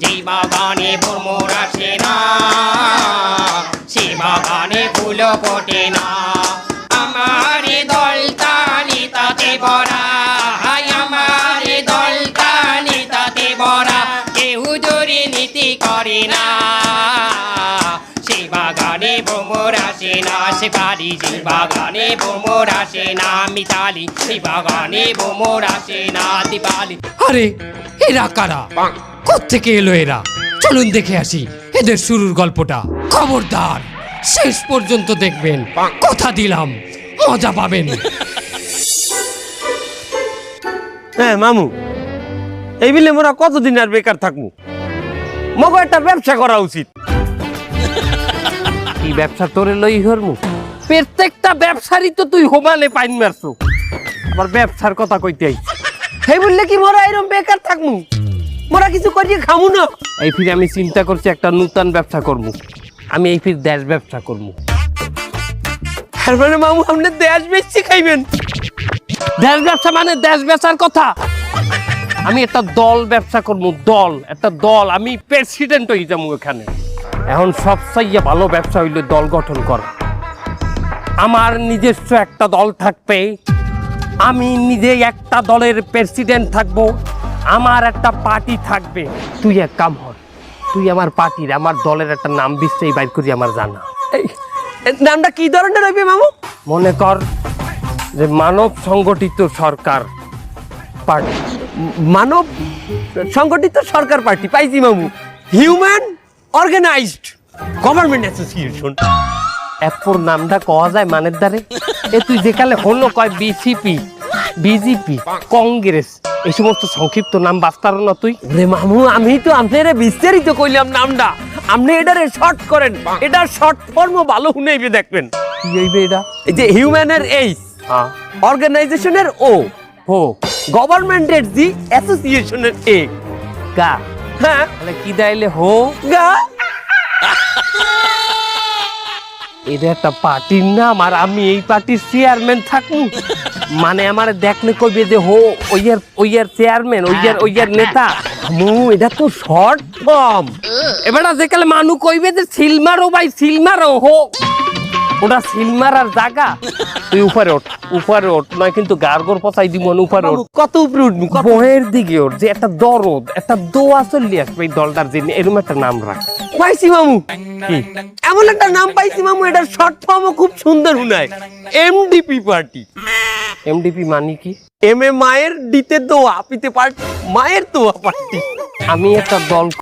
যে বাগানে ভ্রমর আসে না, সে বাগানে ফুল ফোটে না। আমার দলটা নিতাতে ভরা, আমার দলটা নিতাতে ভরা, কেউ দুর্নীতি করে না। সে বাগানে ভ্রমর আসে না, সে বাড়ি যে বাগানে ভ্রমর আসে না। মিতালি সে বাগানে ভ্রমর আসে না। দীপালি। আরে এরা কারা? কোত্থেকে এলো এরা? চলুন দেখে আসি এদের শুরুর গল্পটা। খবরদার শেষ পর্যন্ত দেখবেন, কথা দিলাম মজা পাবেন। হ্যাঁ মামু, এই বিলে মোরা কতদিন আর বেকার থাকবো? মগো একটা ব্যবসা করা উচিত। কি ব্যবসা তোরে লই হরমু? প্রত্যেকটা ব্যবসারই তো তুই হোমালে পাইন মারছো, আবার ব্যবসার কথা কইতে আইছ। সেই বললে কি মোরা এরকম বেকার থাকমু? মোরা কিছু করিয়ে খামু না। এই ফিরে আমি চিন্তা করছি একটা নতুন ব্যবসা করবো। আমি এই ফির দেশ ব্যবসা করবো। তার মানে মামু আপনি দেশ বেচছি খাইবেন? দেশ ব্যবসা মানে দেশ বেচার কথা। আমি একটা দল ব্যবসা করবো, দল, একটা দল। আমি প্রেসিডেন্ট হয়ে যাবো এখানে। এখন সবচেয়ে ভালো ব্যবসা হইল দল গঠন করা। আমার নিজস্ব একটা দল থাকবে, আমি নিজে একটা দলের প্রেসিডেন্ট থাকবো, আমার একটা পার্টি থাকবে। তুই এক কাম কর, তুই আমার পার্টির, আমার দলের একটা নাম বিশ্বেই বাইর করি আমার জানা। নামটা কি ধরনের হইবে মামু? মনে কর যে মানব সংগঠিত সরকার পার্টি। মানব সংগঠিত সরকার পার্টি পাইছি মামু। Human organised government association. এরপর নামটা কওয়া যায় মানের দ্বারে। এ তুই যেকালে হলো কয় বিসিপি, বিজেপি, কংগ্রেস, এই সমস্ত সংক্ষিপ্ত নাম বাস্তার না তুই? রে মামু, আমি তো আপনারে বিস্তারিত কইলাম নামটা, আপনি এটারে শর্ট করেন। এটার শর্ট ফর্ম ভালো শুনেইবে দেখবেন। কি হইবে এটা? এই যে হিউম্যানের এইচ, অর্গানাইজেশনের ও, হো, গভর্নমেন্টের জি, অ্যাসোসিয়েশনের এ, গা। হ্যাঁ, তাহলে কি দাইলে হো গা। এটা একটা পার্টির নাম, আর আমি এই পার্টির চেয়ারম্যান থাকবো। মানে আমার দেখলে কইবে যে হো ওইয়ার চেয়ারম্যান, ওইয়ার নেতা। এটা তো শর্ট ফর্ম। এবার যেকালে মানু কইবে যে সিলমারো ভাই, সিলমারো হো, ওটা সিলমারার জায়গা। তুই উপরে ওঠ, উপরে ওঠ, নয় কিন্তু গার্গর পচাই দিব। উপরে ওঠ। কত উপরে উঠবি? বহের দিকে ওঠ, যে একটা দরদ, একটা দোয়া চললি আসবে এই দলটার জন্য। এরকম একটা নাম রাখ। পাইছি মামু। কি এমন একটা নাম পাইছি মামু, এটার শর্ট ফর্মও খুব সুন্দর শুনায়, এমডিপি পার্টি। এমডিপি মানে কি? এম এ মায়ের, ডিতে দোয়া, পিতে পার্টি, মায়ের দোয়া পার্টি। আমি একটা দল